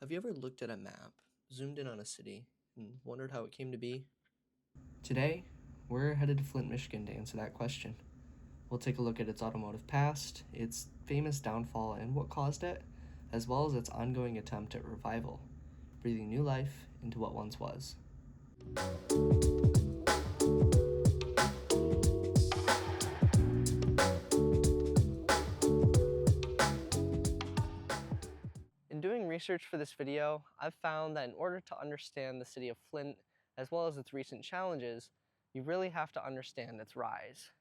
Have you ever looked at a map, zoomed in on a city, and wondered how it came to be? Today, we're headed to Flint, Michigan to answer that question. We'll take a look at its automotive past, its famous downfall and what caused it, as well as its ongoing attempt at revival, breathing new life into what once was. In doing research for this video, I've found that in order to understand the city of Flint, as well as its recent challenges, you really have to understand its rise.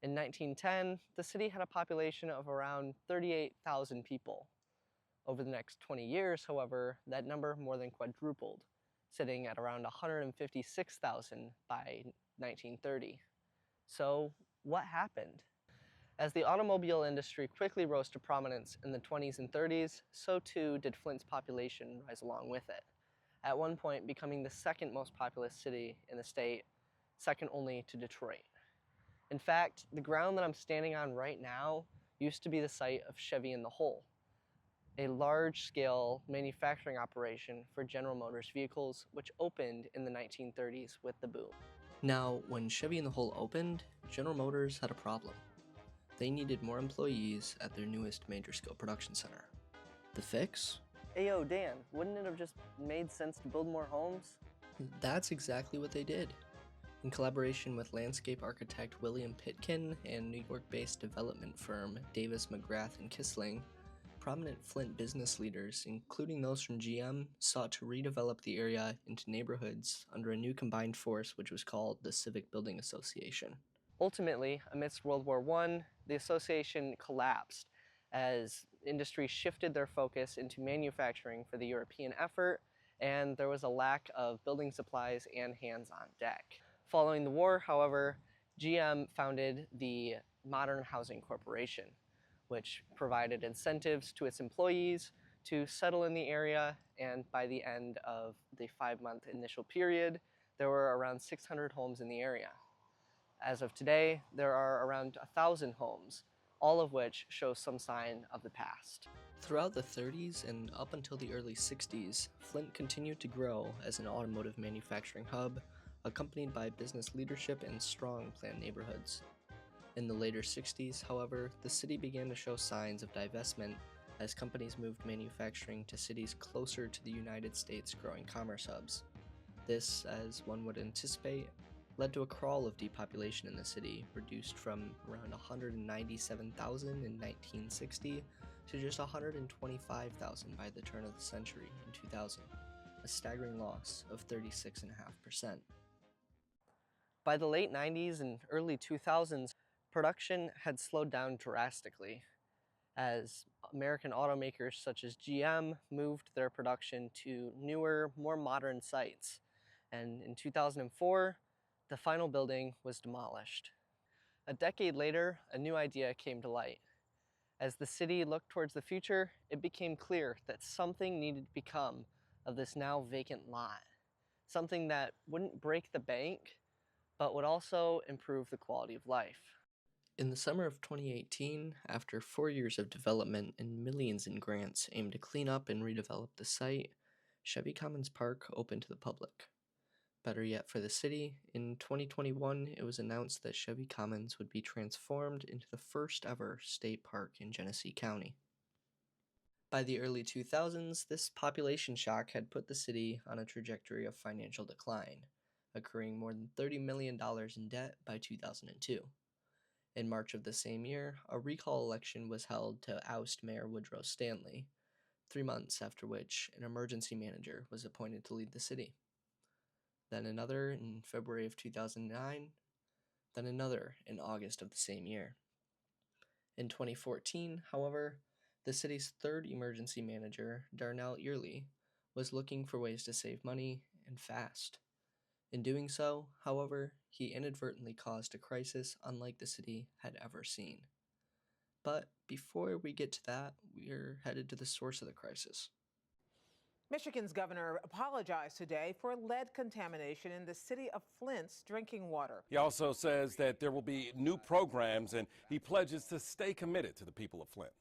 In 1910, the city had a population of around 38,000 people. Over the next 20 years, however, that number more than quadrupled, sitting at around 156,000 by 1930. So, what happened? As the automobile industry quickly rose to prominence in the 20s and 30s, so too did Flint's population rise along with it, at one point becoming the second most populous city in the state, second only to Detroit. In fact, the ground that I'm standing on right now used to be the site of Chevy in the Hole, a large-scale manufacturing operation for General Motors vehicles, which opened in the 1930s with the boom. Now, when Chevy in the Hole opened, General Motors had a problem. They needed more employees at their newest major-scale production center. The fix? Ayo, Dan, wouldn't it have just made sense to build more homes? That's exactly what they did. In collaboration with landscape architect William Pitkin and New York-based development firm Davis, McGrath & Kissling, prominent Flint business leaders, including those from GM, sought to redevelop the area into neighborhoods under a new combined force which was called the Civic Building Association. Ultimately, amidst World War I, the association collapsed as industry shifted their focus into manufacturing for the European effort, and there was a lack of building supplies and hands on deck. Following the war, however, GM founded the Modern Housing Corporation, which provided incentives to its employees to settle in the area, and by the end of the 5-month initial period, there were around 600 homes in the area. As of today, there are around 1,000 homes, all of which show some sign of the past. Throughout the 30s and up until the early 60s, Flint continued to grow as an automotive manufacturing hub, accompanied by business leadership and strong planned neighborhoods. In the later 60s, however, the city began to show signs of divestment as companies moved manufacturing to cities closer to the United States' growing commerce hubs. This, as one would anticipate, led to a crawl of depopulation in the city, reduced from around 197,000 in 1960 to just 125,000 by the turn of the century in 2000, a staggering loss of 36.5%. By the late 90s and early 2000s, production had slowed down drastically as American automakers such as GM moved their production to newer, more modern sites. And in 2004, the final building was demolished. A decade later, a new idea came to light. As the city looked towards the future, it became clear that something needed to become of this now vacant lot. Something that wouldn't break the bank, but would also improve the quality of life. In the summer of 2018, after 4 years of development and millions in grants aimed to clean up and redevelop the site, Chevy Commons Park opened to the public. Better yet for the city, in 2021, it was announced that Chevy Commons would be transformed into the first ever state park in Genesee County. By the early 2000s, this population shock had put the city on a trajectory of financial decline, accruing more than $30 million in debt by 2002. In March of the same year, a recall election was held to oust Mayor Woodrow Stanley, 3 months after which an emergency manager was appointed to lead the city. Then another in February of 2009, then another in August of the same year. In 2014, however, the city's third emergency manager, Darnell Early, was looking for ways to save money and fast. In doing so, however, he inadvertently caused a crisis unlike the city had ever seen. But before we get to that, we're headed to the source of the crisis. Michigan's governor apologized today for lead contamination in the city of Flint's drinking water. He also says that there will be new programs, and he pledges to stay committed to the people of Flint.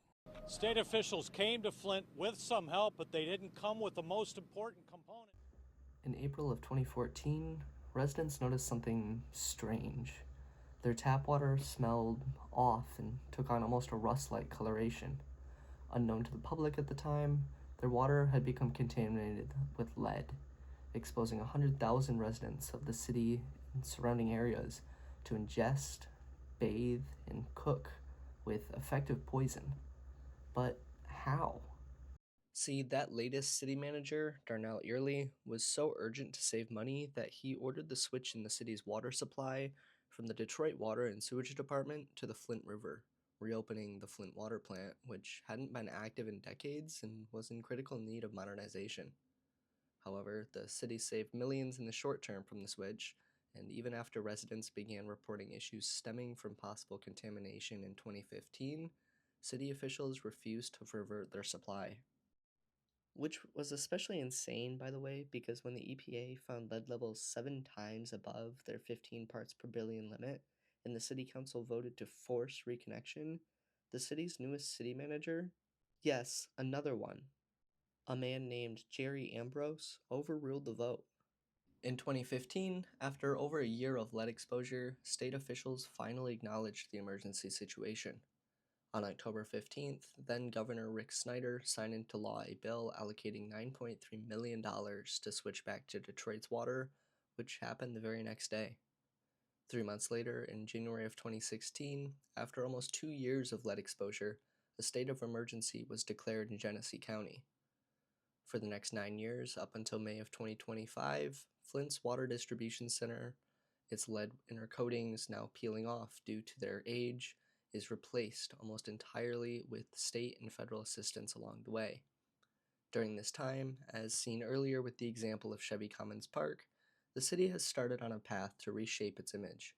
State officials came to Flint with some help, but they didn't come with the most important component. In April of 2014, residents noticed something strange. Their tap water smelled off and took on almost a rust-like coloration. Unknown to the public at the time, their water had become contaminated with lead, exposing 100,000 residents of the city and surrounding areas to ingest, bathe, and cook with effective poison. But how? See, that latest city manager, Darnell Early, was so urgent to save money that he ordered the switch in the city's water supply from the Detroit Water and Sewage Department to the Flint River, reopening the Flint water plant, which hadn't been active in decades and was in critical need of modernization. However, the city saved millions in the short term from the switch, and even after residents began reporting issues stemming from possible contamination in 2015, city officials refused to revert their supply. Which was especially insane, by the way, because when the EPA found lead levels 7 times above their 15 parts per billion limit, and the city council voted to force reconnection, the city's newest city manager, yes, another one, a man named Jerry Ambrose, overruled the vote. In 2015, after over a year of lead exposure, state officials finally acknowledged the emergency situation. On October 15th, then Governor Rick Snyder signed into law a bill allocating $9.3 million to switch back to Detroit's water, which happened the very next day. 3 months later, in January of 2016, after almost 2 years of lead exposure, a state of emergency was declared in Genesee County. For the next 9 years, up until May of 2025, Flint's water distribution center, its lead inner coatings now peeling off due to their age, is replaced almost entirely with state and federal assistance along the way. During this time, as seen earlier with the example of Chevy Commons Park, the city has started on a path to reshape its image.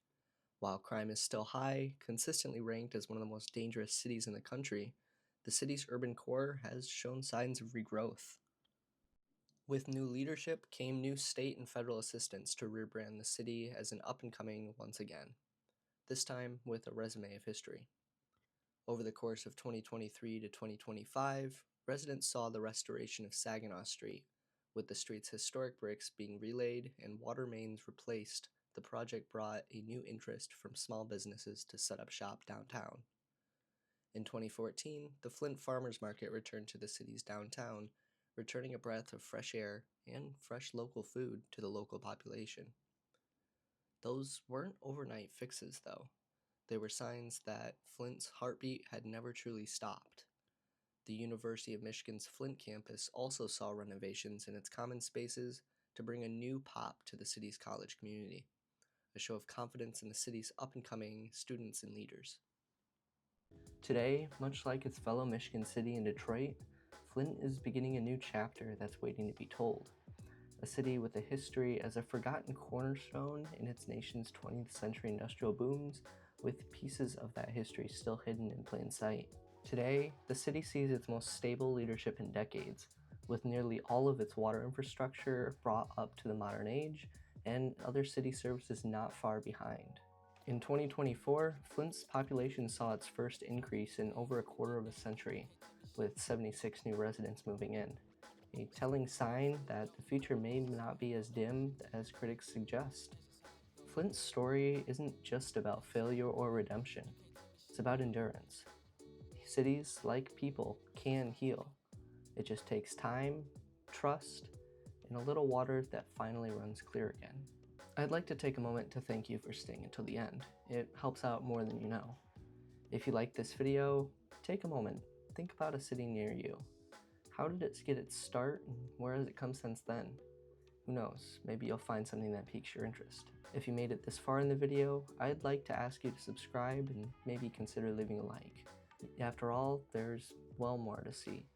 While crime is still high, consistently ranked as one of the most dangerous cities in the country, the city's urban core has shown signs of regrowth. With new leadership came new state and federal assistance to rebrand the city as an up-and-coming once again, this time with a resume of history. Over the course of 2023 to 2025, residents saw the restoration of Saginaw Street, with the street's historic bricks being relaid and water mains replaced. The project brought a new interest from small businesses to set up shop downtown. In 2014, the Flint Farmers Market returned to the city's downtown, returning a breath of fresh air and fresh local food to the local population. Those weren't overnight fixes, though. They were signs that Flint's heartbeat had never truly stopped. The University of Michigan's Flint campus also saw renovations in its common spaces to bring a new pop to the city's college community, a show of confidence in the city's up-and-coming students and leaders. Today, much like its fellow Michigan city in Detroit, Flint is beginning a new chapter that's waiting to be told. A city with a history as a forgotten cornerstone in its nation's 20th century industrial booms, with pieces of that history still hidden in plain sight. Today, the city sees its most stable leadership in decades, with nearly all of its water infrastructure brought up to the modern age, and other city services not far behind. In 2024, Flint's population saw its first increase in over a quarter of a century, with 76 new residents moving in, a telling sign that the future may not be as dim as critics suggest. Flint's story isn't just about failure or redemption, it's about endurance. Cities, like people, can heal. It just takes time, trust, and a little water that finally runs clear again. I'd like to take a moment to thank you for staying until the end. It helps out more than you know. If you like this video, take a moment, think about a city near you. How did it get its start, and where has it come since then? Who knows, maybe you'll find something that piques your interest. If you made it this far in the video, I'd like to ask you to subscribe and maybe consider leaving a like. After all, there's well more to see.